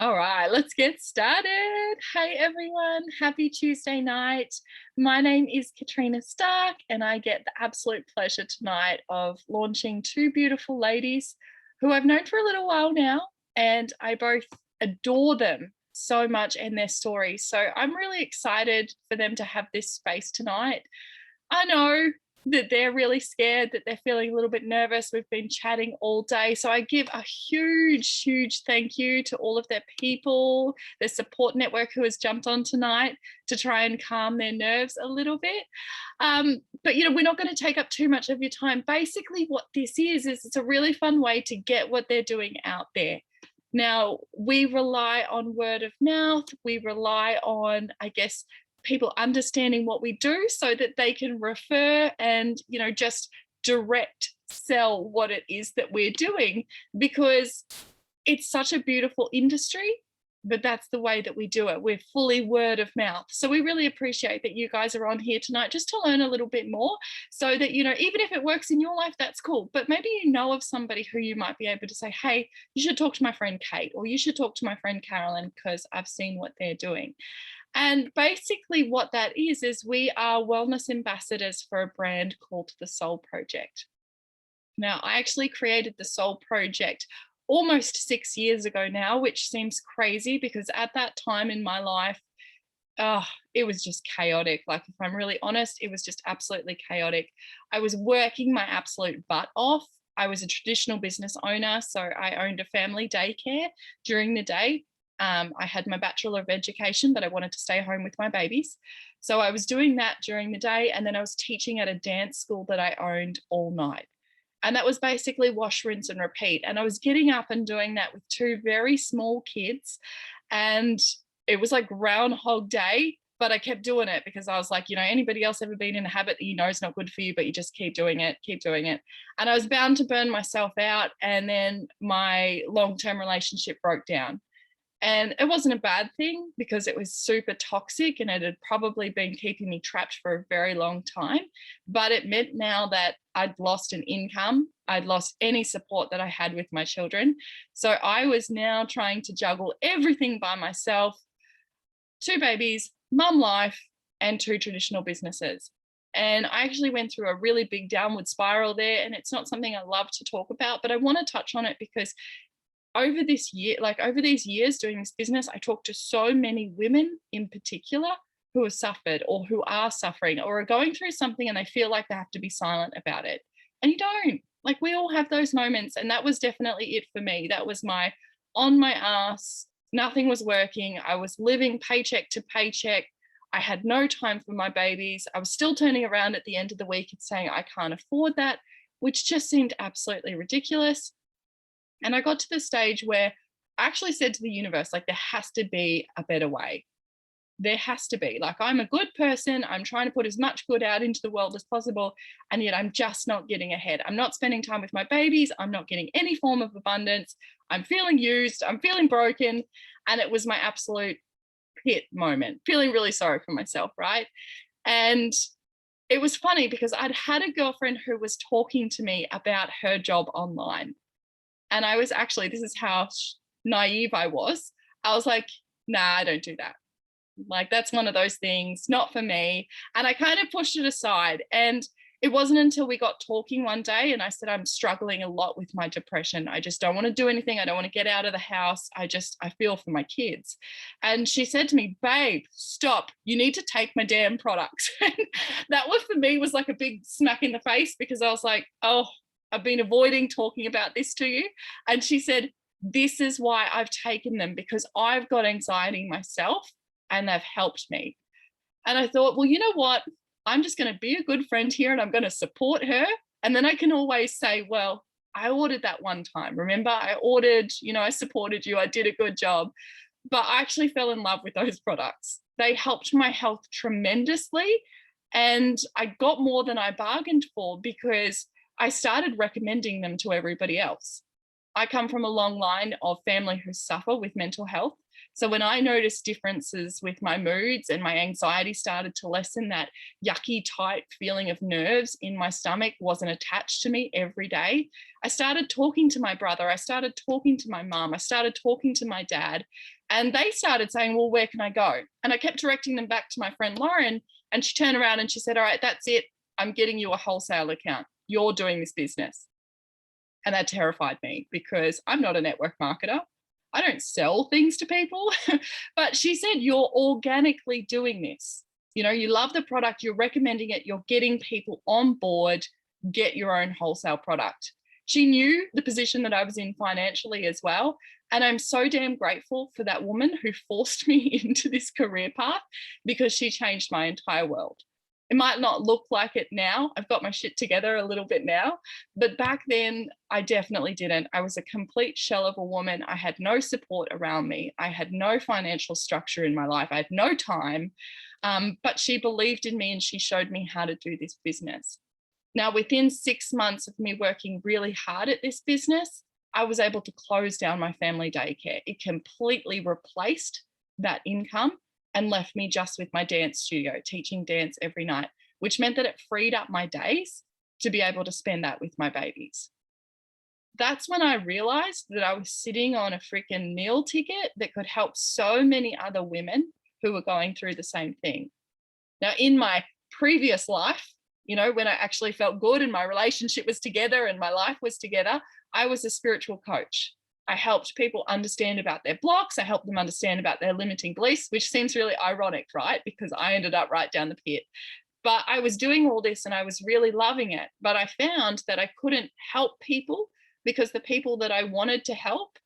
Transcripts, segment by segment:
All right, let's get started. Hey everyone, happy Tuesday night. My name is Katrina Stark, and I get the absolute pleasure tonight of launching two beautiful ladies who I've known for a little while now, and I both adore them so much and their stories. So I'm really excited for them to have this space tonight. I know that they're really scared, that they're feeling a little bit nervous. We've been chatting all day. So I give a huge, huge thank you to all of their people, their support network who has jumped on tonight to try and calm their nerves a little bit. But we're not going to take up too much of your time. Basically, what this is it's a really fun way to get what they're doing out there. Now, we rely on word of mouth. We rely on, I guess, people understanding what we do so that they can refer and just direct sell what it is that we're doing, because it's such a beautiful industry, but that's the way that we do it. We're fully word of mouth. So we really appreciate that you guys are on here tonight just to learn a little bit more, so that even if it works in your life, that's cool, but maybe you know of somebody who you might be able to say, hey, you should talk to my friend Kate, or you should talk to my friend Carolyn, because I've seen what they're doing. And basically, what that is we are wellness ambassadors for a brand called the Soul Project. Now, I actually created the Soul Project almost 6 years ago now, which seems crazy because at that time in my life, it was just chaotic. Like, if I'm really honest, it was just absolutely chaotic. I was working my absolute butt off. I was a traditional business owner, so I owned a family daycare during the day. I had my Bachelor of Education, but I wanted to stay home with my babies. So I was doing that during the day. And then I was teaching at a dance school that I owned all night. And that was basically wash, rinse, and repeat. And I was getting up and doing that with two very small kids. And it was like Groundhog Day, but I kept doing it because I was like, anybody else ever been in a habit that is not good for you, but you just keep doing it, keep doing it. And I was bound to burn myself out. And then my long-term relationship broke down. And it wasn't a bad thing because it was super toxic and it had probably been keeping me trapped for a very long time. But it meant now that I'd lost an income. I'd lost any support that I had with my children. So I was now trying to juggle everything by myself: two babies, mum life, and two traditional businesses. And I actually went through a really big downward spiral there. And it's not something I love to talk about, but I want to touch on it because over this year, like over these years doing this business, I talked to so many women in particular who have suffered or who are suffering or are going through something and they feel like they have to be silent about it. And you don't. Like, we all have those moments. And that was definitely it for me. That was my on my ass. Nothing was working. I was living paycheck to paycheck. I had no time for my babies. I was still turning around at the end of the week and saying, I can't afford that, which just seemed absolutely ridiculous. And I got to the stage where I actually said to the universe, like, there has to be a better way. There has to be. Like, I'm a good person. I'm trying to put as much good out into the world as possible. And yet I'm just not getting ahead. I'm not spending time with my babies. I'm not getting any form of abundance. I'm feeling used. I'm feeling broken. And it was my absolute pit moment, feeling really sorry for myself, right? And it was funny because I'd had a girlfriend who was talking to me about her job online. And I was actually, this is how naive I was. I was like, nah, I don't do that. Like, that's one of those things, not for me. And I kind of pushed it aside. And it wasn't until we got talking one day and I said, I'm struggling a lot with my depression. I just don't want to do anything. I don't want to get out of the house. I feel for my kids. And she said to me, babe, stop. You need to take my damn products. That was, for me, was like a big smack in the face because I was like, oh, I've been avoiding talking about this to you. And she said, this is why I've taken them, because I've got anxiety myself and they've helped me. And I thought, well, you know what? I'm just going to be a good friend here and I'm going to support her. And then I can always say, well, I ordered that one time. Remember, I ordered, I supported you. I did a good job. But I actually fell in love with those products. They helped my health tremendously. And I got more than I bargained for because I started recommending them to everybody else. I come from a long line of family who suffer with mental health. So when I noticed differences with my moods and my anxiety started to lessen, that yucky type feeling of nerves in my stomach wasn't attached to me every day, I started talking to my brother, I started talking to my mum, I started talking to my dad, and they started saying, well, where can I go? And I kept directing them back to my friend Lauren, and she turned around and she said, all right, that's it. I'm getting you a wholesale account. You're doing this business. And that terrified me because I'm not a network marketer. I don't sell things to people. But she said, you're organically doing this. You know, you love the product, you're recommending it, you're getting people on board, get your own wholesale product. She knew the position that I was in financially as well. And I'm so damn grateful for that woman who forced me into this career path, because she changed my entire world. It might not look like it now. I've got my shit together a little bit now, but back then I definitely didn't. I was a complete shell of a woman. I had no support around me. I had no financial structure in my life. I had no time, but she believed in me and she showed me how to do this business. Now, within 6 months of me working really hard at this business, I was able to close down my family daycare. It completely replaced that income and left me just with my dance studio, teaching dance every night, which meant that it freed up my days to be able to spend that with my babies. That's when I realized that I was sitting on a freaking meal ticket that could help so many other women who were going through the same thing. Now, in my previous life, you know, when I actually felt good and my relationship was together and my life was together, I was a spiritual coach. I helped people understand about their blocks. I helped them understand about their limiting beliefs, which seems really ironic, right? Because I ended up right down the pit. But I was doing all this and I was really loving it. But I found that I couldn't help people because the people that I wanted to help,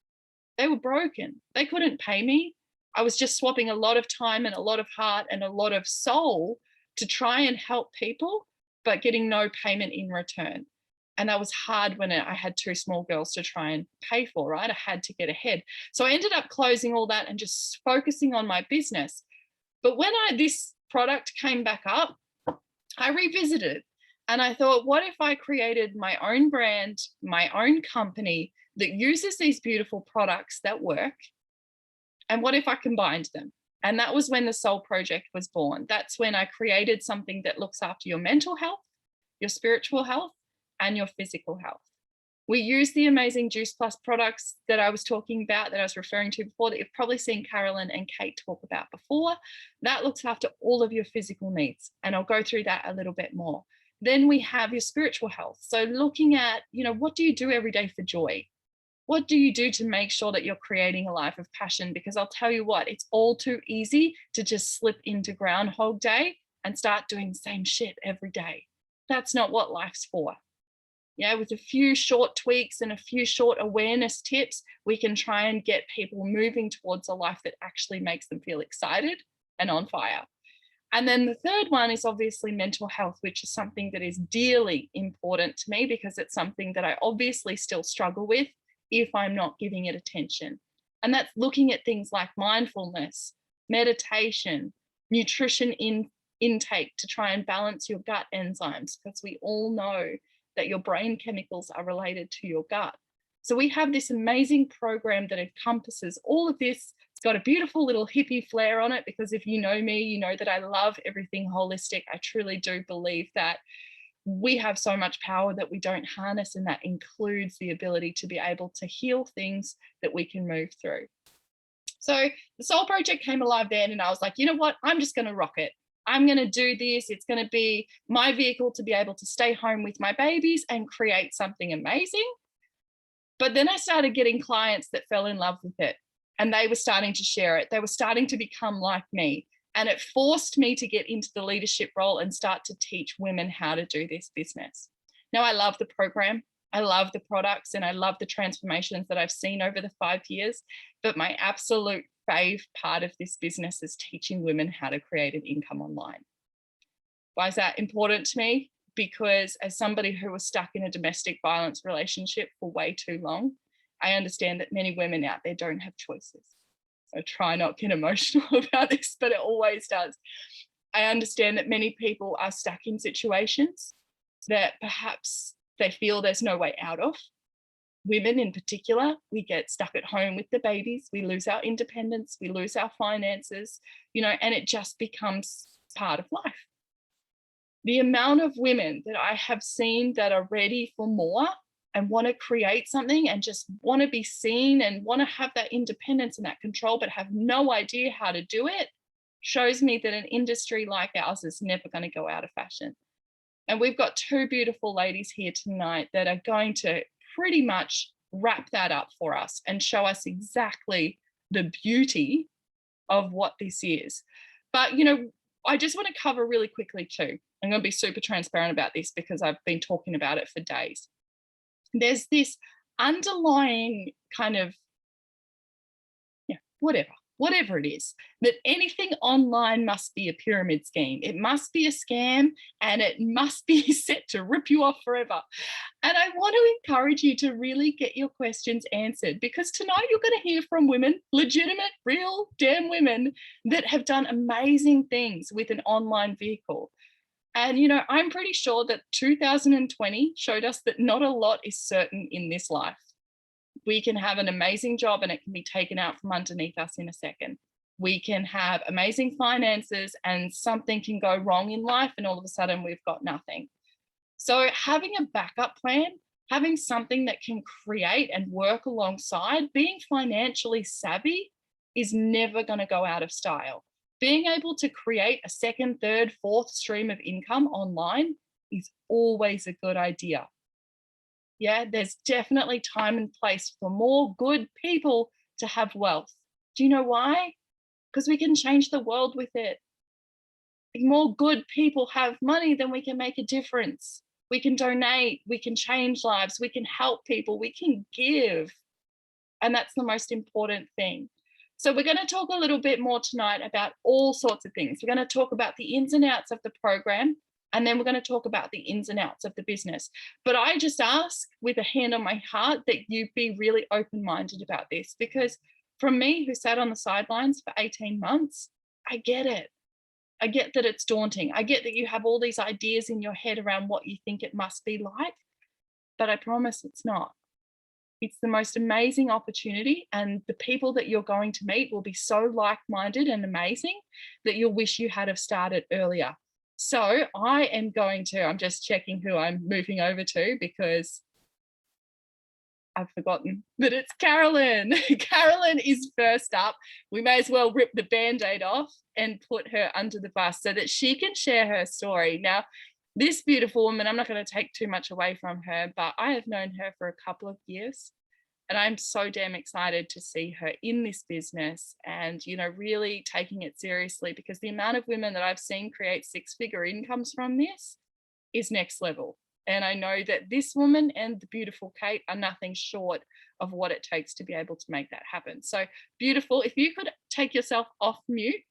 they were broken. They couldn't pay me. I was just swapping a lot of time and a lot of heart and a lot of soul to try and help people, but getting no payment in return. And that was hard when I had 2 small girls to try and pay for, right? I had to get ahead. So I ended up closing all that and just focusing on my business. But when this product came back up, I revisited and I thought, what if I created my own brand, my own company that uses these beautiful products that work? And what if I combined them? And that was when the Soul Project was born. That's when I created something that looks after your mental health, your spiritual health, and your physical health. We use the amazing Juice Plus products that I was talking about, that I was referring to before, that you've probably seen Carolyn and Kate talk about before. That looks after all of your physical needs. And I'll go through that a little bit more. Then we have your spiritual health. So looking at, you know, what do you do every day for joy? What do you do to make sure that you're creating a life of passion? Because I'll tell you what, it's all too easy to just slip into Groundhog Day and start doing the same shit every day. That's not what life's for. Yeah, with a few short tweaks and a few short awareness tips, we can try and get people moving towards a life that actually makes them feel excited and on fire. And then the third one is obviously mental health, which is something that is dearly important to me because it's something that I obviously still struggle with if I'm not giving it attention. And that's looking at things like mindfulness, meditation, nutrition intake to try and balance your gut enzymes, because we all know that your brain chemicals are related to your gut. So we have this amazing program that encompasses all of this. It's got a beautiful little hippie flair on it, because if you know me, you know that I love everything holistic. I truly do believe that we have so much power that we don't harness, and that includes the ability to be able to heal things that we can move through. So the Soul Project came alive then, and I was like, you know what, I'm just going to rock it. I'm going to do this. It's going to be my vehicle to be able to stay home with my babies and create something amazing. But then I started getting clients that fell in love with it, and they were starting to share it. They were starting to become like me. And it forced me to get into the leadership role and start to teach women how to do this business. Now, I love the program. I love the products, and I love the transformations that I've seen over the 5 years. But my absolute fave part of this business is teaching women how to create an income online. Why is that important to me? Because as somebody who was stuck in a domestic violence relationship for way too long, I understand that many women out there don't have choices. I try not to get emotional about this, but it always does. I understand that many people are stuck in situations that perhaps they feel there's no way out of. women in particular, we get stuck at home with the babies, we lose our independence, we lose our finances, and it just becomes part of life. The amount of women that I have seen that are ready for more and want to create something and just want to be seen and want to have that independence and that control, but have no idea how to do it, shows me that an industry like ours is never going to go out of fashion. And we've got two beautiful ladies here tonight that are going to pretty much wrap that up for us and show us exactly the beauty of what this is. But, I just want to cover really quickly too. I'm going to be super transparent about this because I've been talking about it for days. There's this underlying kind of, whatever it is, that anything online must be a pyramid scheme. It must be a scam and it must be set to rip you off forever. And I want to encourage you to really get your questions answered, because tonight you're going to hear from women, legitimate, real, damn women that have done amazing things with an online vehicle. And, I'm pretty sure that 2020 showed us that not a lot is certain in this life. We can have an amazing job and it can be taken out from underneath us in a second. We can have amazing finances and something can go wrong in life and all of a sudden we've got nothing. So having a backup plan, having something that can create and work alongside, being financially savvy is never going to go out of style. Being able to create a second, third, fourth stream of income online is always a good idea. Yeah, there's definitely time and place for more good people to have wealth. Do you know why? Because we can change the world with it. If more good people have money, then we can make a difference. We can donate, we can change lives, we can help people, we can give. And that's the most important thing. So we're going to talk a little bit more tonight about all sorts of things. We're going to talk about the ins and outs of the program, and then we're going to talk about the ins and outs of the business. But I just ask with a hand on my heart that you be really open-minded about this, because from me, who sat on the sidelines for 18 months, I get it. I get that it's daunting. I get that you have all these ideas in your head around what you think it must be like, but I promise it's not. It's the most amazing opportunity, and the people that you're going to meet will be so like-minded and amazing that you'll wish you had have started earlier. So I'm just checking who I'm moving over to because I've forgotten that it's Carolyn. Carolyn is first up. We may as well rip the Band-Aid off and put her under the bus so that she can share her story. Now, this beautiful woman, I'm not going to take too much away from her, but I have known her for a couple of years. And I'm so damn excited to see her in this business and, really taking it seriously, because the amount of women that I've seen create six-figure incomes from this is next level. And I know that this woman and the beautiful Kate are nothing short of what it takes to be able to make that happen. So beautiful. If you could take yourself off mute,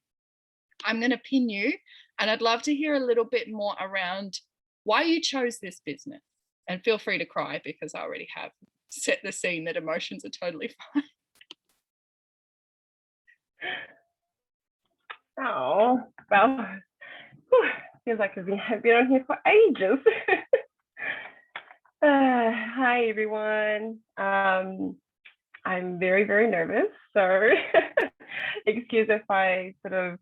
I'm going to pin you, and I'd love to hear a little bit more around why you chose this business. And feel free to cry because I already have set the scene that emotions are totally fine. Oh, well, feels like I've been on here for ages. Hi, everyone. I'm very, very nervous, so excuse if I sort of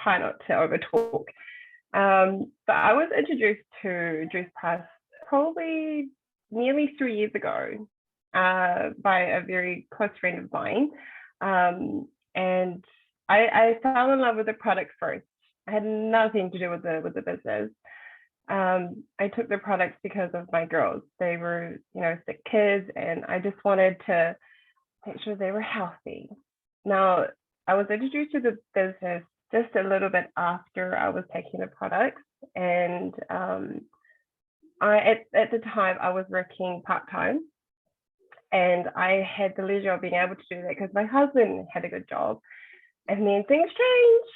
try not to overtalk. But I was introduced to Dress Price probably nearly 3 years ago by a very close friend of mine. And I fell in love with the product first. I had nothing to do with the business. I took the products because of my girls. They were, sick kids, and I just wanted to make sure they were healthy. Now, I was introduced to the business just a little bit after I was taking the products, and at the time I was working part-time, and I had the leisure of being able to do that because my husband had a good job, and then things change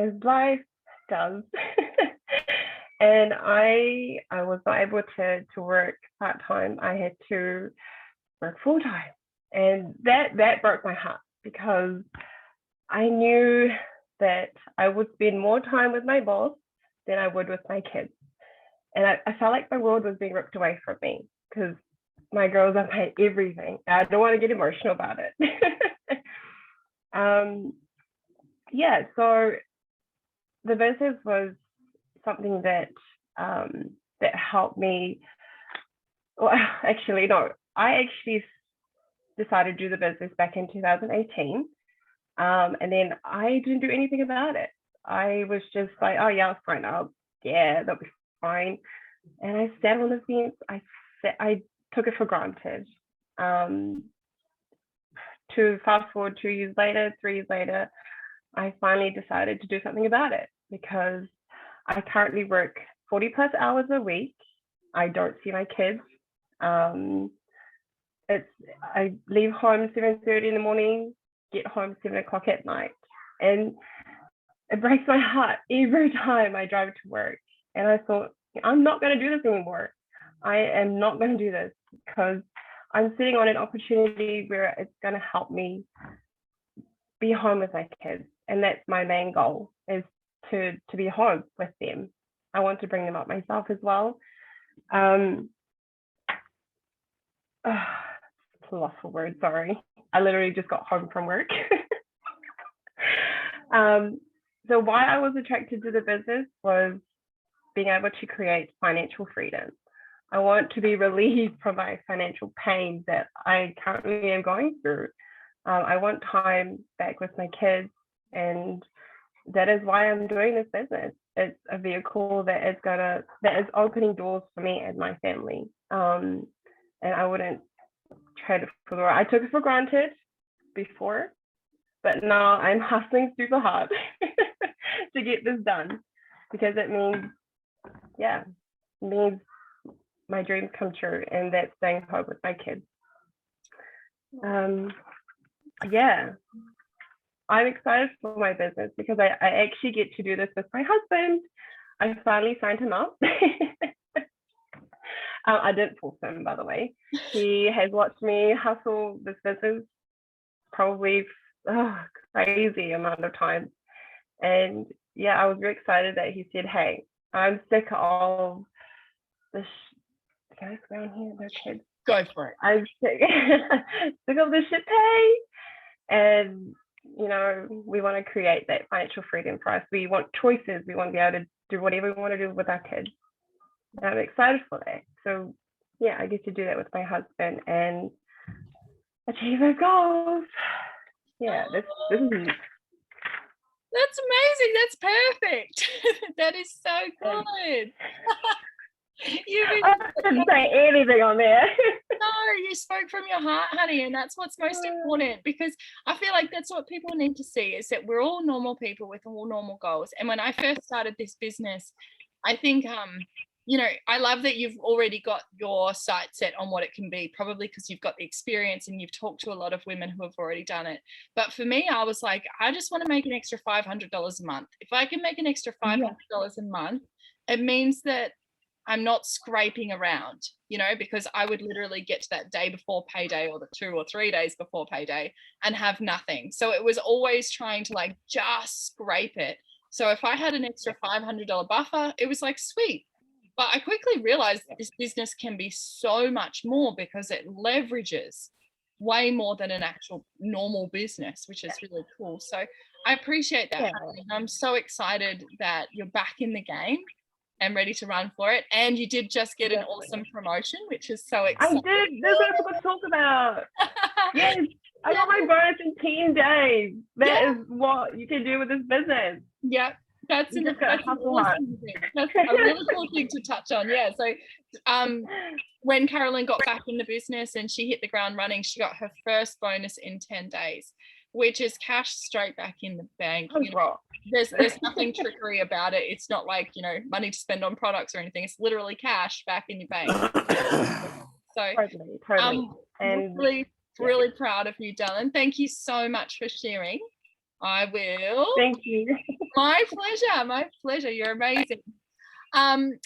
as life does. And I was not able to work part-time. I had to work full-time, and that broke my heart, because I knew that I would spend more time with my boss than I would with my kids. And I felt like my world was being ripped away from me, because my girls are my everything. I don't want to get emotional about it. Yeah, so the business was something that that helped me. Well, actually, no, I actually decided to do the business back in 2018. And then I didn't do anything about it. I was just like, oh yeah, I'll sign up. Yeah, that'll be fine. And I sat on the fence. I took it for granted. To fast forward 2 years later, 3 years later, I finally decided to do something about it because I currently work 40 plus hours a week. I don't see my kids. I leave home 7:30 in the morning, get home 7 o'clock at night, and it breaks my heart every time I drive to work. And I thought, I'm not going to do this anymore. I am not going to do this because I'm sitting on an opportunity where it's going to help me be home with my kids, and that's my main goal, is to be home with them. I want to bring them up myself as well. Lost for words, sorry. I literally just got home from work. So why I was attracted to the business was being able to create financial freedom. I want to be relieved from my financial pain that I currently am going through. I want time back with my kids, and that is why I'm doing this business. It's a vehicle that is opening doors for me and my family. And I wouldn't trade it for the world. I took it for granted before, but now I'm hustling super hard to get this done, because it means my dreams come true, and that's staying home with my kids. Yeah, I'm excited for my business because I actually get to do this with my husband. I finally signed him up. I didn't force him, by the way. He has watched me hustle this business probably crazy amount of times. And yeah, I was very excited that he said, hey, I'm sick of this. Can I swear on here? No kids. Go for it. I'm sick of the shit pay. And, we want to create that financial freedom for us. We want choices. We want to be able to do whatever we want to do with our kids. And I'm excited for that. So yeah, I get to do that with my husband and achieve our goals. Yeah, this is That's amazing. That's perfect. That is so good. I didn't say anything on there. No, you spoke from your heart, honey, and that's what's most important, because I feel like that's what people need to see, is that we're all normal people with all normal goals. And when I first started this business, I think I love that you've already got your sight set on what it can be, probably because you've got the experience and you've talked to a lot of women who have already done it. But for me, I was like, I just want to make an extra $500 a month. If I can make an extra $500 a month, it means that I'm not scraping around, because I would literally get to that day before payday or the 2 or 3 days before payday and have nothing. So it was always trying to just scrape it. So if I had an extra $500 buffer, it was like, sweet. But I quickly realized this business can be so much more, because it leverages way more than an actual normal business, which is really cool. So I appreciate that. Yeah. I'm so excited that you're back in the game and ready to run for it. And you did just get an awesome promotion, which is so exciting. I did. That's what I forgot to talk about. Yes, I got my bonus in 10 days. That is what you can do with this business. Yeah. That's a awesome thing. That's a really cool thing to touch on. Yeah. So when Carolyn got back in the business and she hit the ground running, she got her first bonus in 10 days, which is cash straight back in the bank. There's nothing trickery about it. It's not like, money to spend on products or anything. It's literally cash back in your bank. So totally. And really proud of you, darling. Thank you so much for sharing. I will. Thank you. My pleasure. You're amazing. And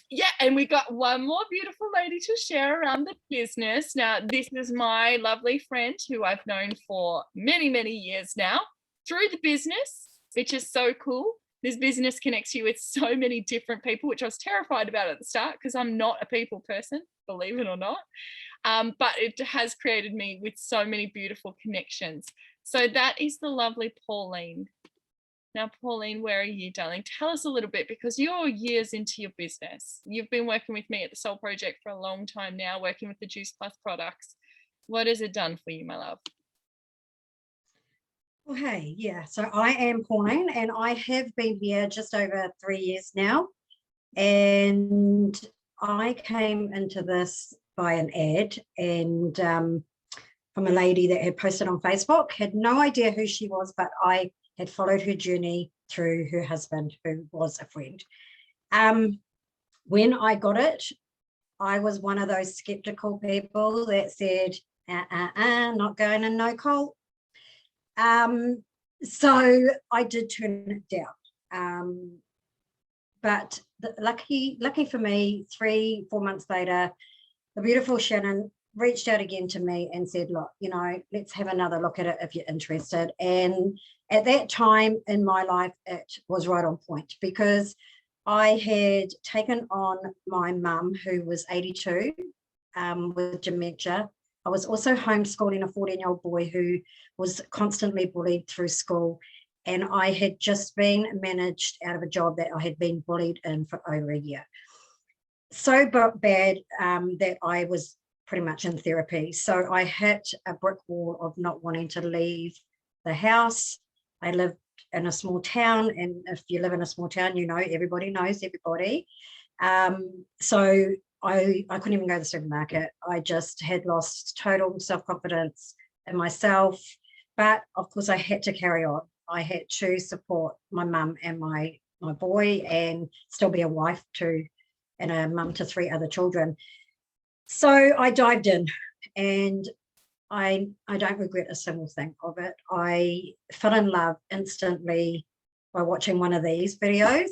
we got one more beautiful lady to share around the business. Now, this is my lovely friend who I've known for many, many years now through the business, which is so cool. This business connects you with so many different people, which I was terrified about at the start because I'm not a people person, believe it or not. But it has created me with so many beautiful connections. So that is the lovely Pauline. Now, Pauline, where are you, darling? Tell us a little bit, because you're years into your business. You've been working with me at the Soul Project for a long time now, working with the Juice Plus products. What has it done for you, my love? Well, hey, yeah. So I am Pauline, and I have been here just over 3 years now. And I came into this by an ad, and from a lady that had posted on Facebook. Had no idea who she was, but I had followed her journey through her husband, who was a friend. When I got it, I was one of those skeptical people that said, not going in no cult. So I did turn it down. But lucky for me, 3-4 months later, the beautiful Shannon reached out again to me and said, look, let's have another look at it if you're interested. And at that time in my life, it was right on point, because I had taken on my mum, who was 82, with dementia. I was also homeschooling a 14-year-old boy who was constantly bullied through school. And I had just been managed out of a job that I had been bullied in for over a year. So bad that I was pretty much in therapy. So I hit a brick wall of not wanting to leave the house. I lived in a small town, and if you live in a small town, everybody knows everybody. So I couldn't even go to the supermarket. I just had lost total self-confidence in myself. But of course I had to carry on. I had to support my mum and my boy, and still be a wife to, and a mum to 3 other children. So I dived in, and I don't regret a single thing of it. I fell in love instantly by watching one of these videos.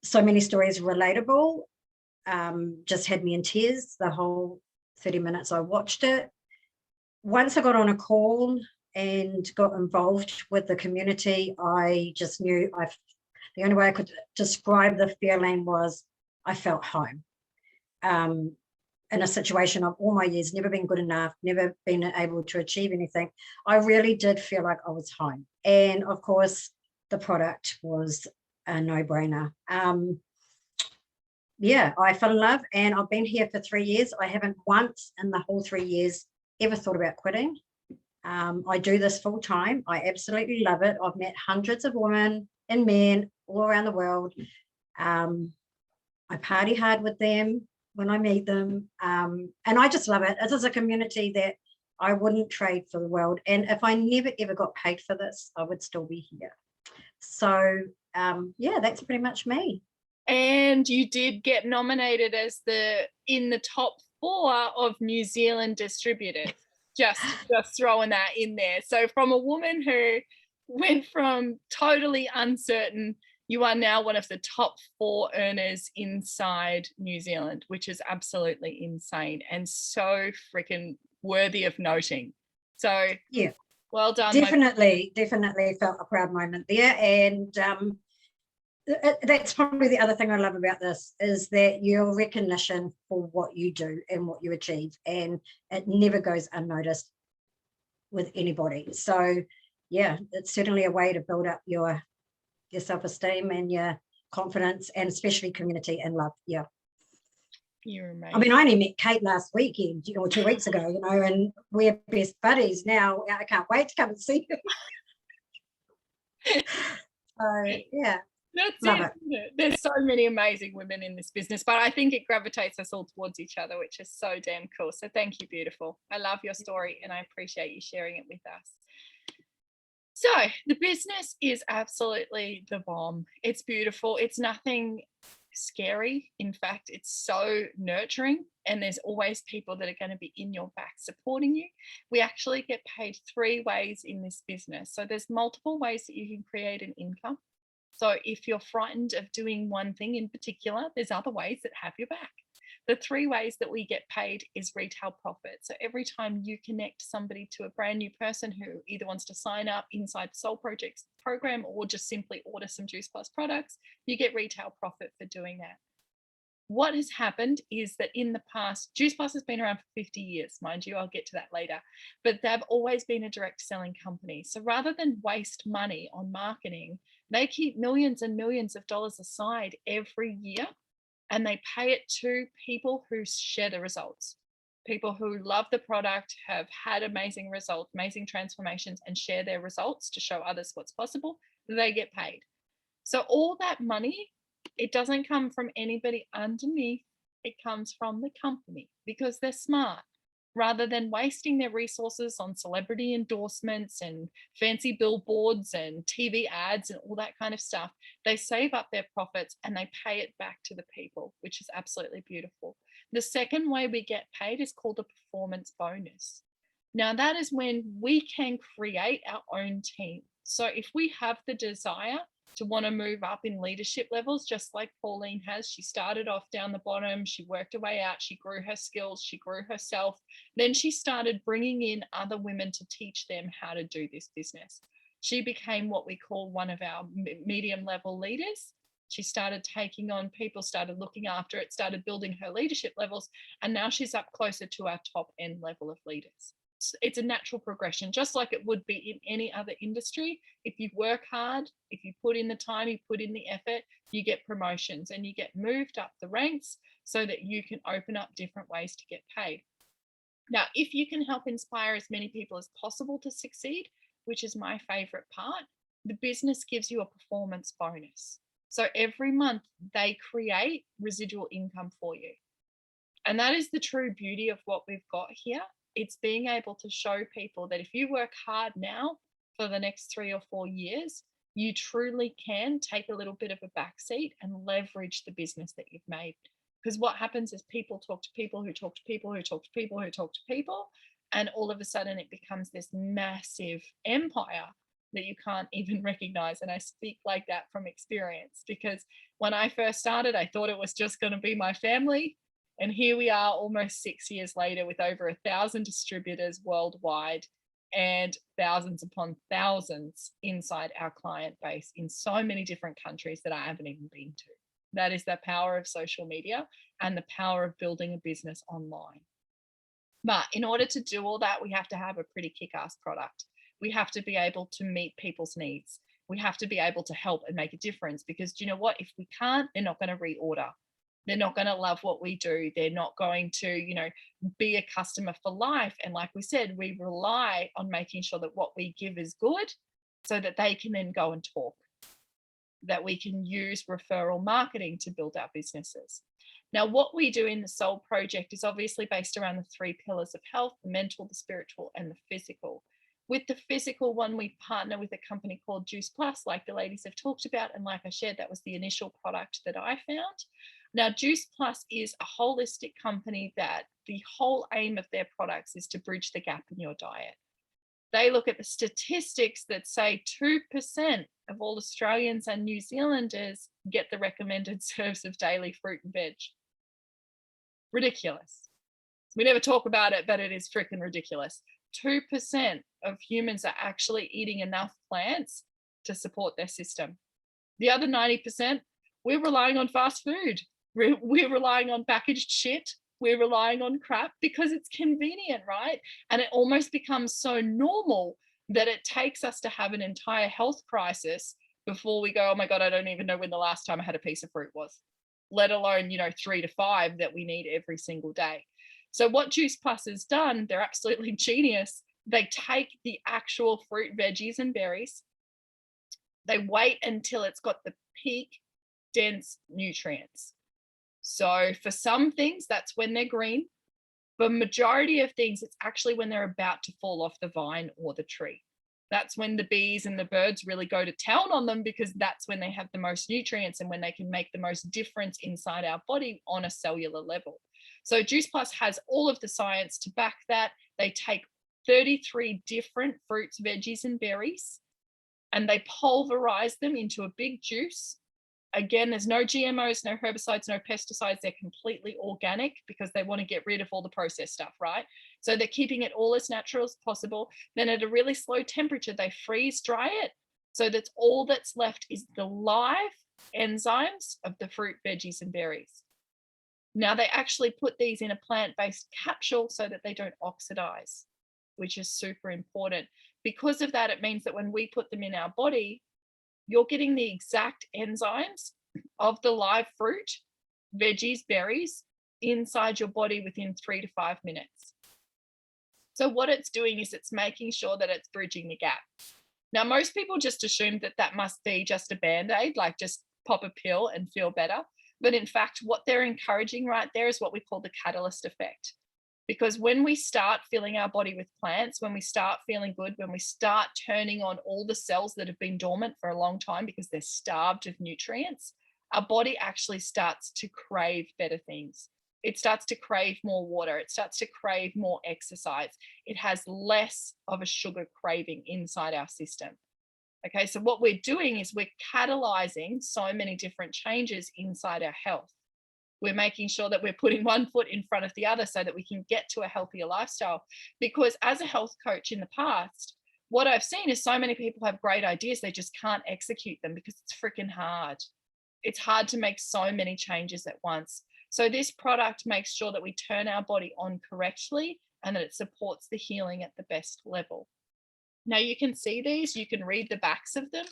So many stories relatable, just had me in tears the whole 30 minutes I watched it. Once I got on a call and got involved with the community, I just knew the only way I could describe the feeling was I felt home. In a situation of all my years, never been good enough, never been able to achieve anything, I really did feel like I was home. And of course, the product was a no-brainer. Yeah, I fell in love, and I've been here for 3 years. I haven't once in the whole 3 years ever thought about quitting. I do this full time. I absolutely love it. I've met hundreds of women and men all around the world. I party hard with them when I meet them. And I just love it. It is a community that I wouldn't trade for the world. And if I never ever got paid for this, I would still be here. So yeah, that's pretty much me. And you did get nominated as in the top 4 of New Zealand distributors. Just throwing that in there. So from a woman who went from totally uncertain, you are now one of the top 4 earners inside New Zealand, which is absolutely insane and so freaking worthy of noting. So yeah, well done. Definitely felt a proud moment there. And that's probably the other thing I love about this, is that your recognition for what you do and what you achieve, and it never goes unnoticed with anybody. So yeah, it's certainly a way to build up your self-esteem and your confidence, and especially community and love. Yeah, you're amazing. I mean, I only met Kate last weekend, or 2 weeks ago, and we're best buddies now. I can't wait to come and see you. So yeah, that's it. There's so many amazing women in this business, but I think it gravitates us all towards each other, which is so damn cool. So thank you, beautiful. I love your story, and I appreciate you sharing it with us. So the business is absolutely the bomb. It's beautiful. It's nothing scary. In fact, it's so nurturing, and there's always people that are going to be in your back supporting you. We actually get paid 3 ways in this business. So there's multiple ways that you can create an income. So if you're frightened of doing one thing in particular, there's other ways that have your back. The 3 ways that we get paid is retail profit. So every time you connect somebody to a brand new person who either wants to sign up inside the Soul Projects program or just simply order some Juice Plus products, you get retail profit for doing that. what has happened is that in the past, Juice Plus has been around for 50 years, mind you, I'll get to that later, but they've always been a direct selling company. So rather than waste money on marketing, they keep millions and millions of dollars aside every year, and they pay it to people who share the results. People who love the product, have had amazing results, amazing transformations, and share their results to show others what's possible, they get paid. So all that money, it doesn't come from anybody underneath, it comes from the company because they're smart. Rather than wasting their resources on celebrity endorsements and fancy billboards and TV ads and all that kind of stuff, they save up their profits and they pay it back to the people, which is absolutely beautiful. The second way we get paid is called a performance bonus. Now, that is when we can create our own team. So if we have the desire to want to move up in leadership levels, just like Pauline has. She started off down the bottom, she worked her way out, she grew her skills, she grew herself. Then she started bringing in other women to teach them how to do this business. She became what we call one of our medium level leaders. She started taking on people, started looking after it, started building her leadership levels, and now she's up closer to our top end level of leaders. It's a natural progression, just like it would be in any other industry. If you work hard, if you put in the time, you put in the effort, you get promotions and you get moved up the ranks so that you can open up different ways to get paid. Now, if you can help inspire as many people as possible to succeed, which is my favorite part, the business gives you a performance bonus. So every month they create residual income for you. And that is the true beauty of what we've got here. It's being able to show people that if you work hard now for the next 3 or 4 years, you truly can take a little bit of a backseat and leverage the business that you've made. Because what happens is people talk to people who talk to people who talk to people who talk to people, and all of a sudden it becomes this massive empire that you can't even recognize. And I speak like that from experience, because when I first started, I thought it was just going to be my family. And here we are almost 6 years later with over 1,000 distributors worldwide and thousands upon thousands inside our client base in so many different countries that I haven't even been to. That is the power of social media and the power of building a business online. But in order to do all that, we have to have a pretty kick-ass product. We have to be able to meet people's needs. We have to be able to help and make a difference, because do you know what? If we can't, they're not going to reorder. They're not going to love what we do. They're not going to, be a customer for life. And like we said, we rely on making sure that what we give is good so that they can then go and talk, that we can use referral marketing to build our businesses. Now, what we do in the Soul Project is obviously based around the 3 pillars of health: the mental, the spiritual, and the physical. With the physical one, we partner with a company called Juice Plus, like the ladies have talked about. And like I shared, that was the initial product that I found. Now, Juice Plus is a holistic company that the whole aim of their products is to bridge the gap in your diet. They look at the statistics that say 2% of all Australians and New Zealanders get the recommended serves of daily fruit and veg. Ridiculous. We never talk about it, but it is freaking ridiculous. 2% of humans are actually eating enough plants to support their system. The other 90%, we're relying on fast food. We're relying on packaged shit. We're relying on crap because it's convenient, right? And it almost becomes so normal that it takes us to have an entire health crisis before we go, oh my God, I don't even know when the last time I had a piece of fruit was, let alone, 3 to 5 that we need every single day. So what Juice Plus has done, they're absolutely genius. They take the actual fruit, veggies, and berries. They wait until it's got the peak dense nutrients. So for some things, that's when they're green. For majority of things, it's actually when they're about to fall off the vine or the tree. That's when the bees and the birds really go to town on them, because that's when they have the most nutrients and when they can make the most difference inside our body on a cellular level. So Juice Plus has all of the science to back that. They take 33 different fruits, veggies, and berries, and they pulverize them into a big juice. Again, there's no GMOs, no herbicides, no pesticides. They're completely organic because they want to get rid of all the processed stuff, right? So they're keeping it all as natural as possible. Then at a really slow temperature, they freeze dry it. So that's all that's left is the live enzymes of the fruit, veggies, and berries. Now they actually put these in a plant-based capsule so that they don't oxidize, which is super important. Because of that, it means that when we put them in our body, you're getting the exact enzymes of the live fruit, veggies, berries inside your body within 3 to 5 minutes. So what it's doing is it's making sure that it's bridging the gap. Now, most people just assume that that must be just a band-aid, like just pop a pill and feel better. But in fact, what they're encouraging right there is what we call the catalyst effect. Because when we start filling our body with plants, when we start feeling good, when we start turning on all the cells that have been dormant for a long time because they're starved of nutrients, our body actually starts to crave better things. It starts to crave more water. It starts to crave more exercise. It has less of a sugar craving inside our system. Okay, so what we're doing is we're catalyzing so many different changes inside our health. We're making sure that we're putting one foot in front of the other so that we can get to a healthier lifestyle. Because as a health coach in the past, what I've seen is so many people have great ideas, they just can't execute them because it's freaking hard. It's hard to make so many changes at once. So this product makes sure that we turn our body on correctly and that it supports the healing at the best level. Now you can see these, you can read the backs of them.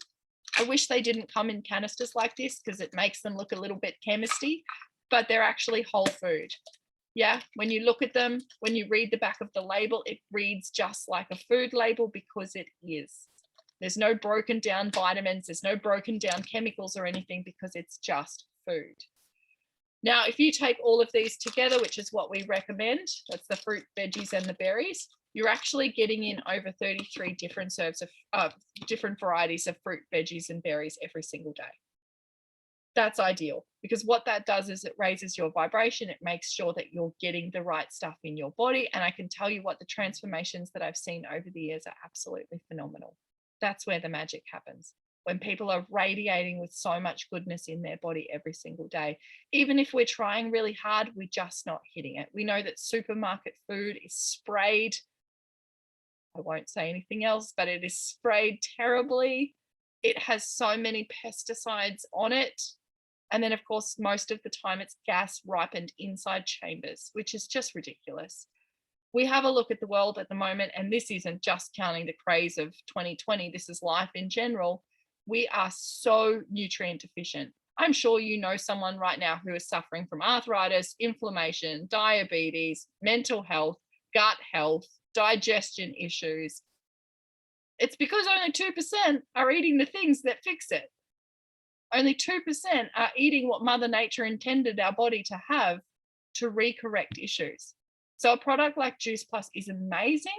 I wish they didn't come in canisters like this because it makes them look a little bit chemisty, but they're actually whole food. Yeah, when you look at them, when you read the back of the label, it reads just like a food label because it is. There's no broken down vitamins, there's no broken down chemicals or anything because it's just food. Now, if you take all of these together, which is what we recommend, that's the fruit, veggies, and the berries, you're actually getting in over 33 different serves of different varieties of fruit, veggies, and berries every single day. That's ideal because what that does is it raises your vibration. It makes sure that you're getting the right stuff in your body. And I can tell you what, the transformations that I've seen over the years are absolutely phenomenal. That's where the magic happens. When people are radiating with so much goodness in their body every single day. Even if we're trying really hard, we're just not hitting it. We know that supermarket food is sprayed. I won't say anything else, but it is sprayed terribly. It has so many pesticides on it. And then, of course, most of the time it's gas ripened inside chambers, which is just ridiculous. We have a look at the world at the moment, and this isn't just counting the craze of 2020. This is life in general. We are so nutrient deficient. I'm sure you know someone right now who is suffering from arthritis, inflammation, diabetes, mental health, gut health, digestion issues. It's because only 2% are eating the things that fix it. Only 2% are eating what Mother Nature intended our body to have to recorrect issues. So a product like Juice Plus is amazing.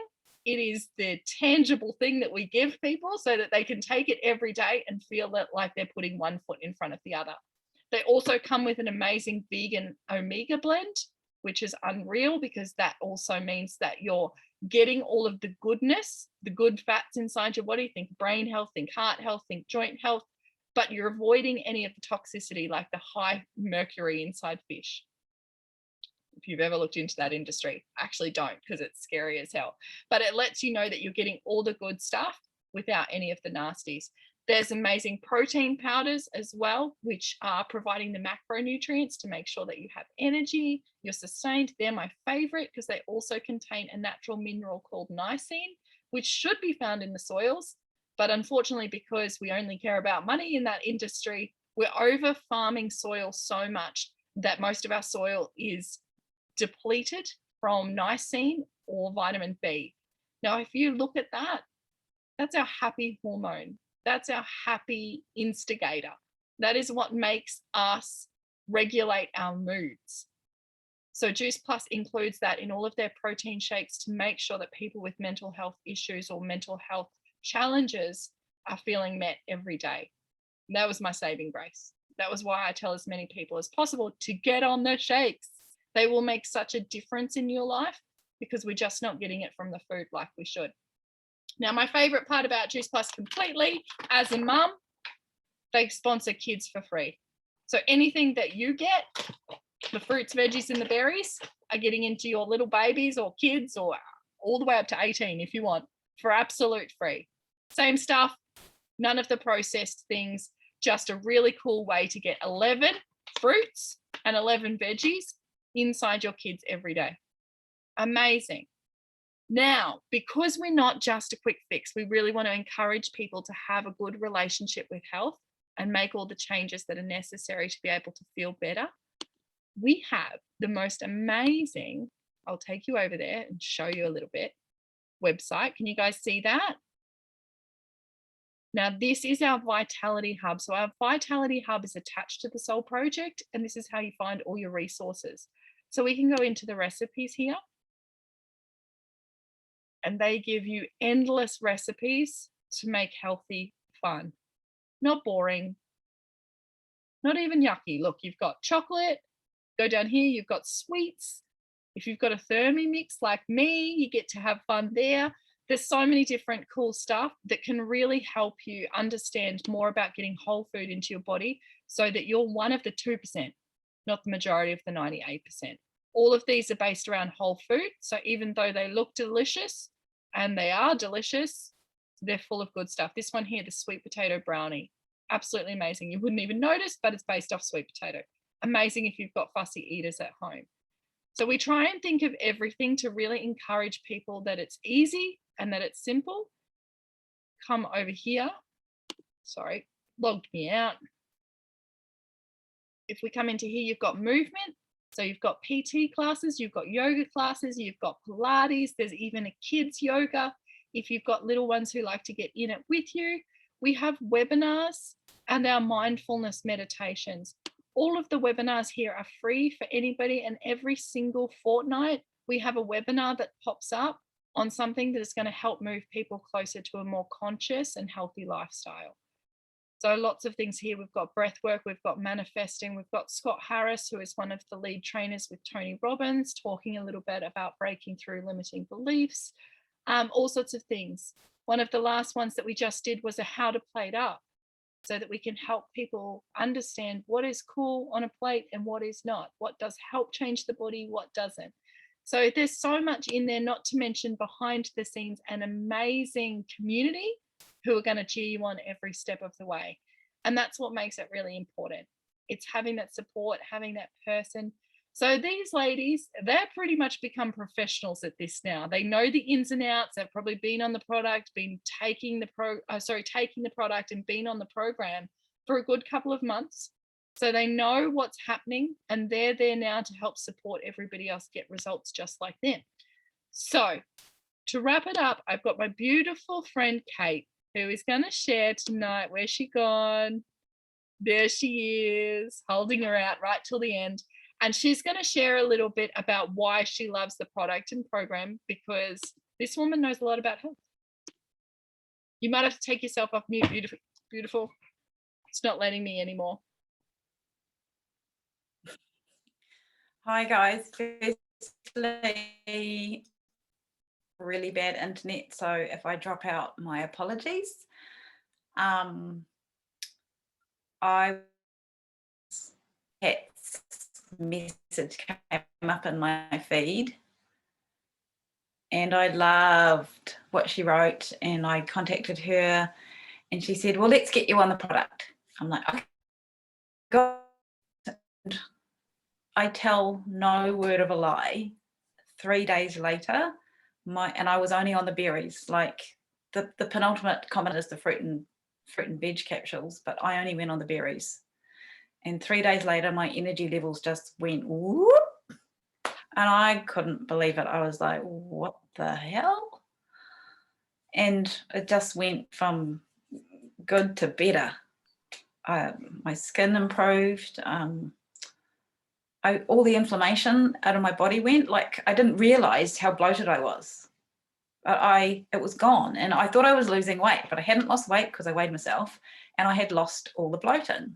It is the tangible thing that we give people so that they can take it every day and feel that like they're putting one foot in front of the other. They also come with an amazing vegan omega blend, which is unreal because that also means that you're getting all of the goodness, the good fats inside your body. Think brain health, think heart health, think joint health, but you're avoiding any of the toxicity like the high mercury inside fish. If you've ever looked into that industry, actually don't, because it's scary as hell. But it lets you know that you're getting all the good stuff without any of the nasties. There's amazing protein powders as well, which are providing the macronutrients to make sure that you have energy, you're sustained. They're my favorite because they also contain a natural mineral called niacin, which should be found in the soils. But unfortunately, because we only care about money in that industry, we're over farming soil so much that most of our soil is depleted from niacin or vitamin B. Now, if you look at that, that's our happy hormone. That's our happy instigator. That is what makes us regulate our moods. So Juice Plus includes that in all of their protein shakes to make sure that people with mental health issues or mental health challenges are feeling met every day. And that was my saving grace. That was why I tell as many people as possible to get on the shakes. They will make such a difference in your life because we're just not getting it from the food like we should. Now, my favorite part about Juice Plus completely, as a mum, they sponsor kids for free. So anything that you get, the fruits, veggies, and the berries are getting into your little babies or kids or all the way up to 18 if you want, for absolute free. Same stuff, none of the processed things, just a really cool way to get 11 fruits and 11 veggies inside your kids every day. Amazing. Now, because we're not just a quick fix, we really want to encourage people to have a good relationship with health and make all the changes that are necessary to be able to feel better. We have the most amazing, I'll take you over there and show you a little bit, website. Can you guys see that? Now, this is our Vitality Hub. So our Vitality Hub is attached to the Soul Project, and this is how you find all your resources. So we can go into the recipes here, and they give you endless recipes to make healthy fun. Not boring, not even yucky. Look, you've got chocolate. Go down here, you've got sweets. If you've got a Thermomix like me, you get to have fun there. There's so many different cool stuff that can really help you understand more about getting whole food into your body so that you're one of the 2%, not the majority of the 98%. All of these are based around whole food. So even though they look delicious, and they are delicious, they're full of good stuff. This one here, the sweet potato brownie, absolutely amazing. You wouldn't even notice, but it's based off sweet potato. Amazing if you've got fussy eaters at home. So we try and think of everything to really encourage people that it's easy and that it's simple. Come over here. Sorry, logged me out. If we come into here, you've got movement. So you've got PT classes, you've got yoga classes, you've got Pilates, there's even a kids yoga. If you've got little ones who like to get in it with you, we have webinars and our mindfulness meditations. All of the webinars here are free for anybody, and every single fortnight we have a webinar that pops up on something that is going to help move people closer to a more conscious and healthy lifestyle. So lots of things here. We've got breath work, we've got manifesting, we've got Scott Harris, who is one of the lead trainers with Tony Robbins, talking a little bit about breaking through limiting beliefs, all sorts of things. One of the last ones that we just did was a how to plate up, so that we can help people understand what is cool on a plate and what is not, what does help change the body, what doesn't. So there's so much in there, not to mention behind the scenes an amazing community who are going to cheer you on every step of the way. And that's what makes it really important. It's having that support, having that person. So these ladies, they're pretty much become professionals at this now. They know the ins and outs. They've probably been on the product, been taking the product and been on the program for a good couple of months. So they know what's happening, and they're there now to help support everybody else get results just like them. So to wrap it up, I've got my beautiful friend Kate, who is going to share tonight. Where's she gone? There she is, holding her out right till the end. And she's going to share a little bit about why she loves the product and program, because this woman knows a lot about health. You might have to take yourself off mute, beautiful. Beautiful. It's not letting me anymore. Hi guys, firstly, really bad internet, so if I drop out, my apologies. Kat's message came up in my feed and I loved what she wrote, and I contacted her and she said, well, let's get you on the product. I'm like, okay. God. I tell no word of a lie. 3 days later, and I was only on the berries. Like the penultimate comment is the fruit and veg capsules, but I only went on the berries. And 3 days later, my energy levels just went whoop, and I couldn't believe it. I was like, what the hell? And it just went from good to better. My skin improved. All the inflammation out of my body went. Like, I didn't realize how bloated I was. It was gone, and I thought I was losing weight, but I hadn't lost weight because I weighed myself, and I had lost all the bloating.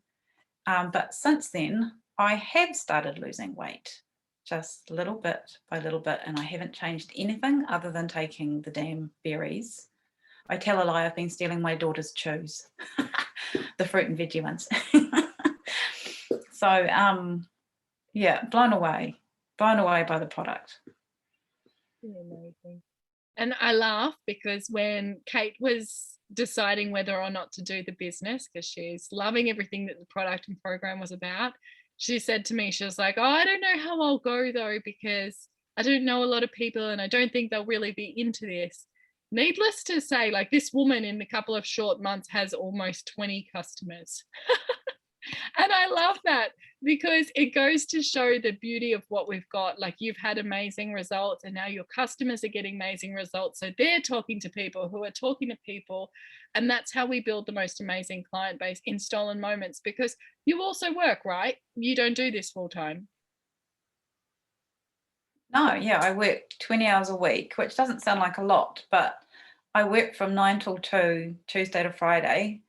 But since then, I have started losing weight, just little bit by little bit, and I haven't changed anything other than taking the damn berries. I tell a lie, I've been stealing my daughter's chews, the fruit and veggie ones. So, yeah, blown away by the product. Amazing. And I laugh because when Kate was deciding whether or not to do the business, because she's loving everything that the product and program was about, She said to me, she was like, oh, I don't know how I'll go though, because I don't know a lot of people and I don't think they'll really be into this. Needless to say, like, this woman in a couple of short months has almost 20 customers. And I love that, because it goes to show the beauty of what we've got. Like, you've had amazing results and now your customers are getting amazing results. So they're talking to people who are talking to people. And that's how we build the most amazing client base in Stolen Moments, because you also work, right? You don't do this full time. No, yeah, I work 20 hours a week, which doesn't sound like a lot, but I work from 9 till 2, Tuesday to Friday,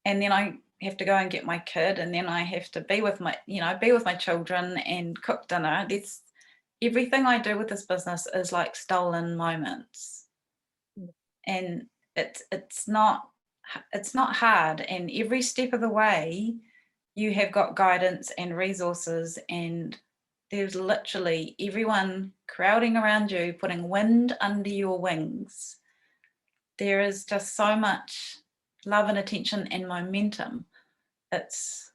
and then I have to go and get my kid, and then I have to be with my children and cook dinner. That's everything I do with this business is like stolen moments. And it's not hard, and every step of the way you have got guidance and resources, and there's literally everyone crowding around you, putting wind under your wings. There is just so much love and attention and momentum. It's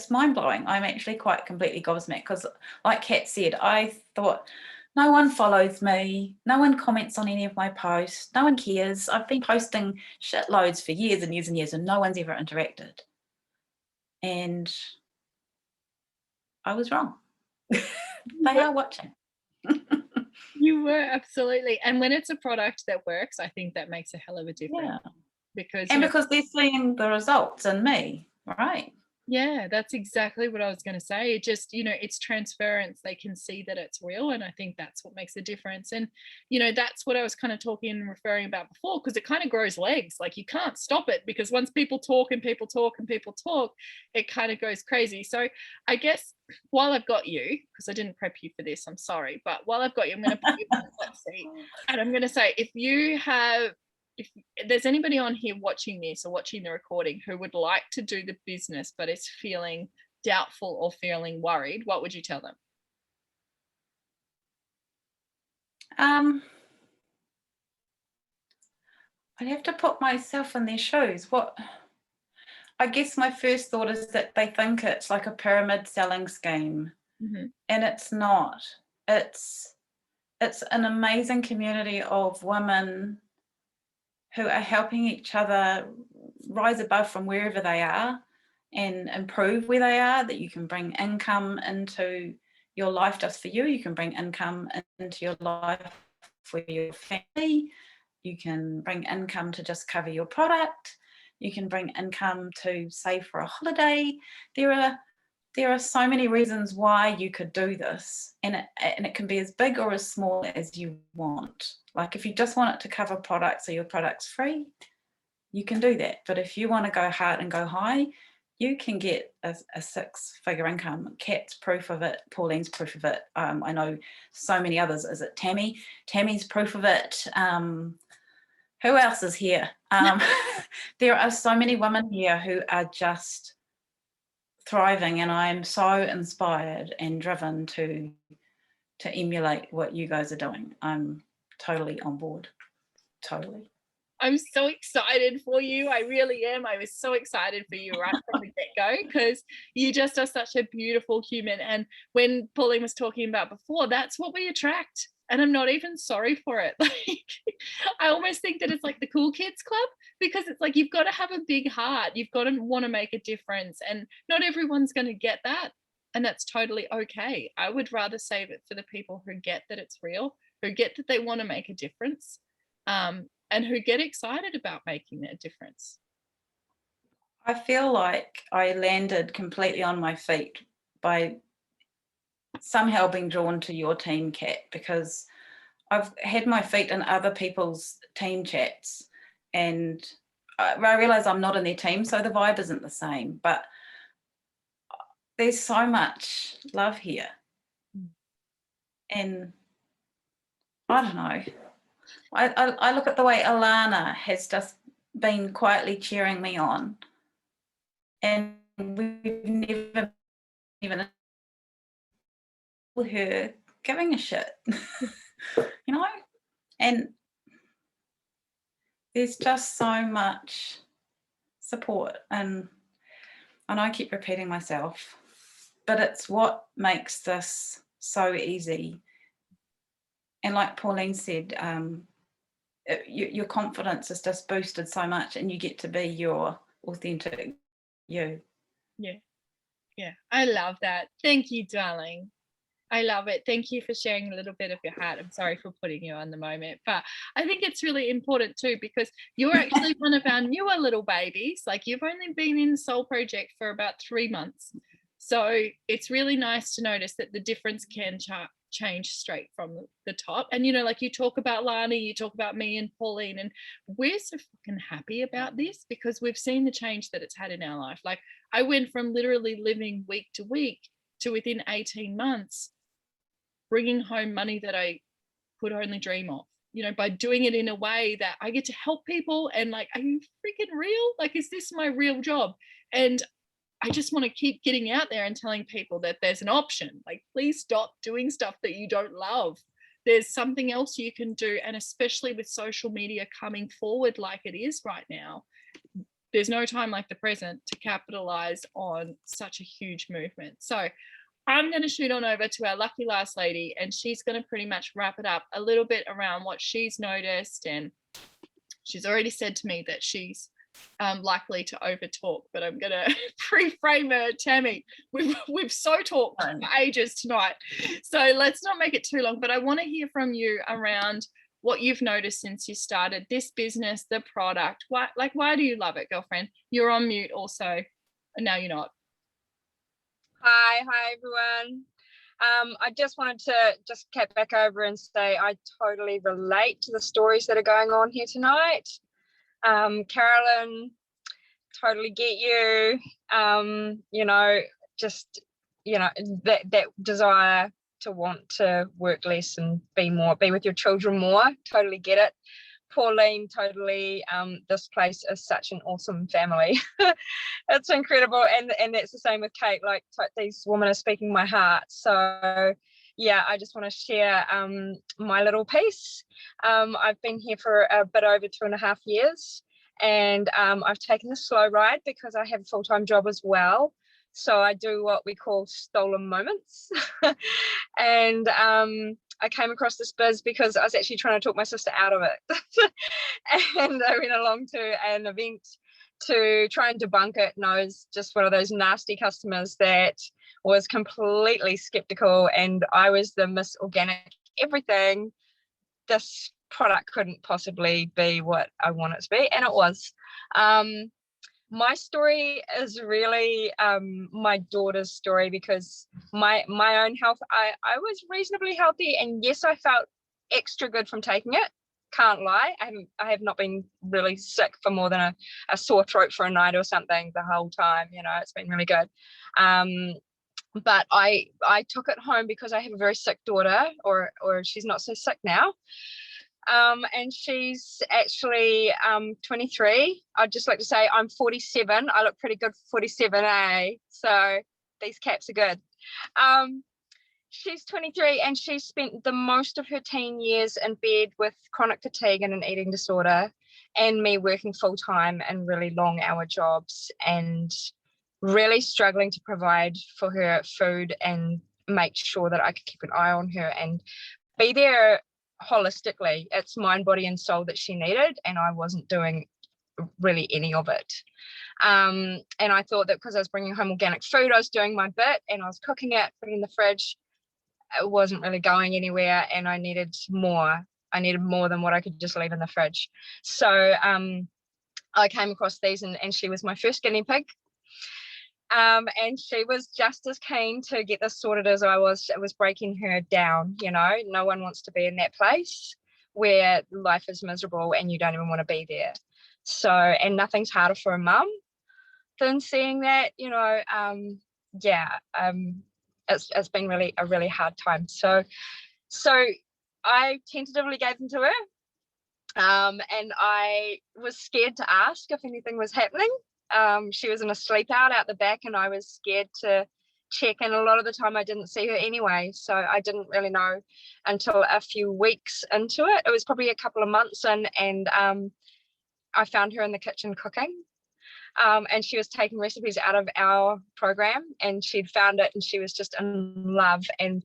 mind-blowing. I'm actually quite completely gobsmacked, because like Kat said, I thought no one follows me, no one comments on any of my posts, no one cares. I've been posting shitloads for years and years and years and no one's ever interacted. And I was wrong. They are watching. You were, absolutely. And when it's a product that works, I think that makes a hell of a difference. Yeah. Because Because they're seeing the results in me, right? yeah, that's exactly what I was going to say. It just, it's transference. They can see that it's real. And I think that's what makes a difference. And, that's what I was kind of talking and referring about before, because it kind of grows legs. Like, you can't stop it, because once people talk and people talk and people talk, it kind of goes crazy. So I guess while I've got you, because I didn't prep you for this, I'm sorry, but while I've got you, I'm going to put you in the hot seat. And I'm going to say, if there's anybody on here watching this or watching the recording who would like to do the business but is feeling doubtful or feeling worried, what would you tell them? I'd have to put myself in their shoes. I guess my first thought is that they think it's like a pyramid selling scheme, and it's not. It's an amazing community of women who are helping each other rise above from wherever they are and improve where they are, that you can bring income into your life just for you. You can bring income into your life for your family. You can bring income to just cover your product. You can bring income to save for a holiday. There are so many reasons why you could do this, and it can be as big or as small as you want. Like, if you just want it to cover products or your product's free, you can do that. But if you want to go hard and go high, you can get a 6-figure income. Kat's proof of it. Pauline's proof of it. I know so many others. Is it Tammy? Tammy's proof of it. Who else is here? There are so many women here who are just thriving, and I'm so inspired and driven to emulate what you guys are doing. I'm totally on board. Totally. I'm so excited for you. I really am. I was so excited for you right from the get-go, because you just are such a beautiful human. And when Pauline was talking about before, that's what we attract. And I'm not even sorry for it. Like, I almost think that it's like the cool kids club, because it's like, you've got to have a big heart. You've got to want to make a difference. And not everyone's going to get that. And that's totally okay. I would rather save it for the people who get that it's real, who get that they want to make a difference, and who get excited about making that difference. I feel like I landed completely on my feet by somehow being drawn to your team, Kat, because I've had my feet in other people's team chats, and I realise I'm not in their team, so the vibe isn't the same, but there's so much love here. And I don't know, I look at the way Alana has just been quietly cheering me on, and we've never even her giving a shit, and there's just so much support. And I know I keep repeating myself, but it's what makes this so easy. And like Pauline said, your confidence is just boosted so much, and you get to be your authentic you. Yeah, I love that. Thank you, darling. I love it. Thank you for sharing a little bit of your heart. I'm sorry for putting you on the moment, but I think it's really important too, because you're actually one of our newer little babies. Like, you've only been in Soul Project for about 3 months. So it's really nice to notice that the difference can change straight from the top. And, you know, like you talk about Lani, you talk about me and Pauline, and we're so fucking happy about this because we've seen the change that it's had in our life. Like, I went from literally living week to week to within 18 months bringing home money that I could only dream of, you know, by doing it in a way that I get to help people. And like, are you freaking real? Like, is this my real job? And I just want to keep getting out there and telling people that there's an option. Like, please stop doing stuff that you don't love. There's something else you can do. And especially with social media coming forward like it is right now, there's no time like the present to capitalize on such a huge movement. So I'm going to shoot on over to our lucky last lady, and she's going to pretty much wrap it up a little bit around what she's noticed. And she's already said to me that she's likely to over talk, but I'm going to pre-frame her. Tammy, we've so talked for ages tonight, so let's not make it too long. But I want to hear from you around what you've noticed since you started this business, the product. Why do you love it, girlfriend? You're on mute also, and now you're not. Hi everyone. I just wanted to get back over and say I totally relate to the stories that are going on here tonight. Carolyn, totally get you. You know, just, you know, that desire to want to work less and be with your children more. Totally get it. Pauline, totally. This place is such an awesome family. It's incredible, and that's the same with Kate. Like, these women are speaking my heart. So yeah, I just want to share my little piece. I've been here for a bit over 2.5 years, and I've taken a slow ride because I have a full-time job as well. So I do what we call stolen moments. And I came across this biz because I was actually trying to talk my sister out of it. And I went along to an event to try and debunk it, and I was just one of those nasty customers that was completely skeptical, and I was the Miss Organic everything. This product couldn't possibly be what I want it to be, and it was. My story is really my daughter's story, because my own health, I was reasonably healthy, and yes, I felt extra good from taking it. Can't lie, I have not been really sick for more than a sore throat for a night or something the whole time. You know, it's been really good. But I took it home because I have a very sick daughter, or she's not so sick now. And she's actually 23. I'd just like to say I'm 47. I look pretty good for 47, eh? So these caps are good. She's 23, and she spent the most of her teen years in bed with chronic fatigue and an eating disorder, and me working full-time in really long-hour jobs and really struggling to provide for her food and make sure that I could keep an eye on her and be there holistically. It's mind, body and soul that she needed, and I wasn't doing really any of it. And I thought that because I was bringing home organic food, I was doing my bit, and I was cooking it, putting it in the fridge. It wasn't really going anywhere, and I needed more. I needed more than what I could just leave in the fridge. So I came across these, and she was my first guinea pig. And she was just as keen to get this sorted as I was. It was breaking her down, you know. No one wants to be in that place where life is miserable and you don't even want to be there. So, and nothing's harder for a mum than seeing that, you know. It's been really a really hard time. So I tentatively gave them to her, and I was scared to ask if anything was happening. She was in a sleep out the back, and I was scared to check, and a lot of the time I didn't see her anyway, so I didn't really know until a few weeks into it. It was probably a couple of months in, and I found her in the kitchen cooking. and she was taking recipes out of our program, and she'd found it and she was just in love. And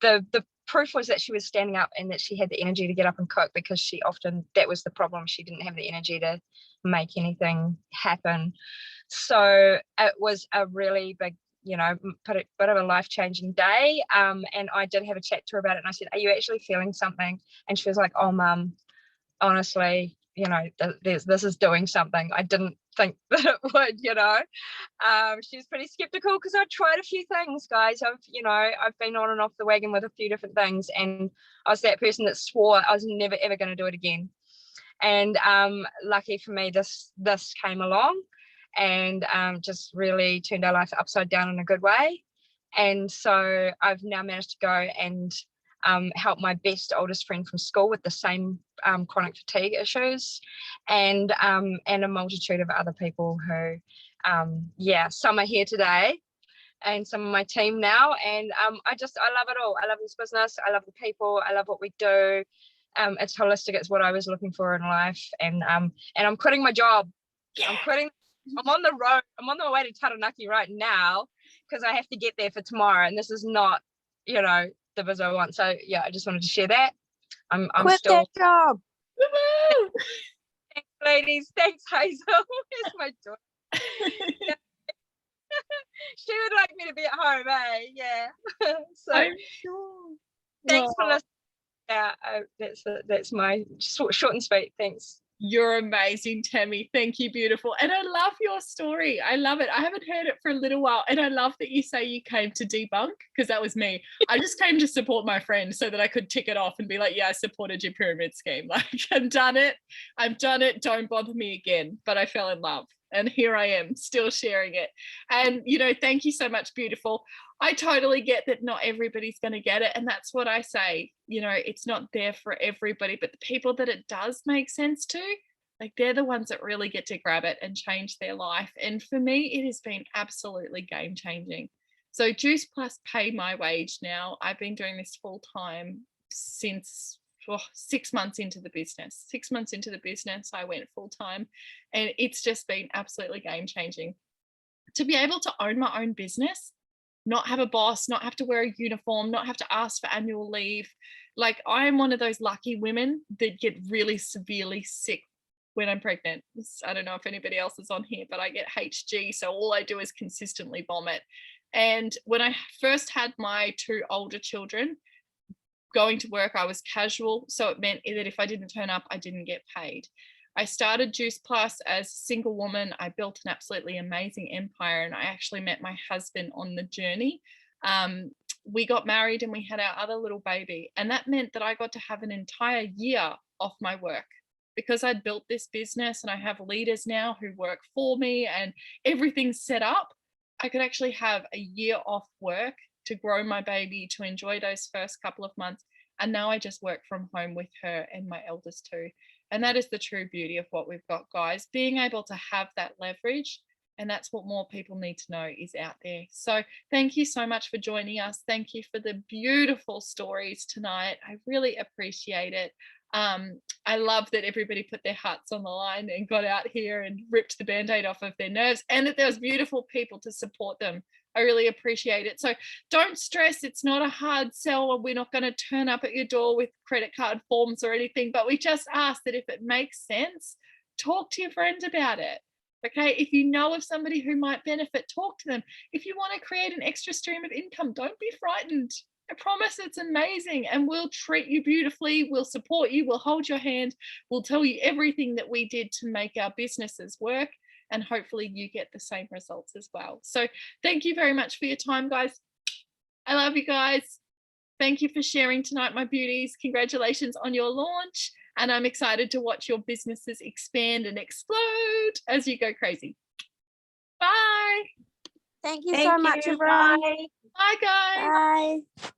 the proof was that she was standing up and that she had the energy to get up and cook, because she often, that was the problem, she didn't have the energy to make anything happen. So it was a really big, you know, bit of a life-changing day. And I did have a chat to her about it, and I said, are you actually feeling something? And she was like, oh mum, honestly, you know, this is doing something. I didn't think that it would, you know. She's pretty skeptical because I've tried a few things, guys. I've been on and off the wagon with a few different things, and I was that person that swore I was never ever going to do it again. And lucky for me, this came along and just really turned our life upside down in a good way. And so I've now managed to go and help my best oldest friend from school with the same chronic fatigue issues, and a multitude of other people who, some are here today, and some of my team now. And I love it all. I love this business. I love the people. I love what we do. It's holistic. It's what I was looking for in life. And I'm quitting my job. Yeah. I'm on the road. I'm on the way to Taranaki right now because I have to get there for tomorrow. And this is not, you know, the biz I want. So yeah, I just wanted to share that. I'm Quit still that job. Thanks, ladies. Thanks, Hazel. Here's my daughter. Yeah. She would like me to be at home, eh? Yeah. So I'm sure. thanks for listening. Yeah, that's my short and sweet. Thanks. You're amazing, Tammy. Thank you, beautiful. And I love your story. I love it. I haven't heard it for a little while. And I love that you say you came to debunk, because that was me. I just came to support my friend so that I could tick it off and be like, yeah, I supported your pyramid scheme. Like, I've done it. Don't bother me again. But I fell in love. And here I am still sharing it. And, you know, thank you so much, beautiful. I totally get that not everybody's going to get it. And that's what I say, you know, it's not there for everybody, but the people that it does make sense to, like, they're the ones that really get to grab it and change their life. And for me, it has been absolutely game changing. So Juice Plus pay my wage now. I've been doing this full time since 6 months into the business. 6 months into the business, I went full time, and it's just been absolutely game changing. To be able to own my own business, not have a boss, not have to wear a uniform, not have to ask for annual leave. Like, I am one of those lucky women that get really severely sick when I'm pregnant. I don't know if anybody else is on here, but I get HG. So all I do is consistently vomit. And when I first had my 2 older children, going to work, I was casual. So it meant that if I didn't turn up, I didn't get paid. I started Juice Plus as a single woman. I built an absolutely amazing empire, and I actually met my husband on the journey. We got married and we had our other little baby, and that meant that I got to have an entire year off my work, because I'd built this business and I have leaders now who work for me and everything's set up. I could actually have a year off work to grow my baby, to enjoy those first couple of months. And now I just work from home with her and my eldest 2. And that is the true beauty of what we've got, guys, being able to have that leverage. And that's what more people need to know is out there. So thank you so much for joining us. Thank you for the beautiful stories tonight. I really appreciate it. I love that everybody put their hearts on the line and got out here and ripped the Band-Aid off of their nerves, and that there was beautiful people to support them. I really appreciate it. So don't stress. It's not a hard sell. We're not going to turn up at your door with credit card forms or anything, but we just ask that if it makes sense, talk to your friends about it. Okay. If you know of somebody who might benefit, talk to them. If you want to create an extra stream of income, don't be frightened. I promise it's amazing, and we'll treat you beautifully. We'll support you. We'll hold your hand. We'll tell you everything that we did to make our businesses work. And hopefully you get the same results as well. So thank you very much for your time, guys. I love you guys. Thank you for sharing tonight, my beauties. Congratulations on your launch. And I'm excited to watch your businesses expand and explode as you go crazy. Bye. Thank you so much, everyone. Bye. Bye, guys. Bye.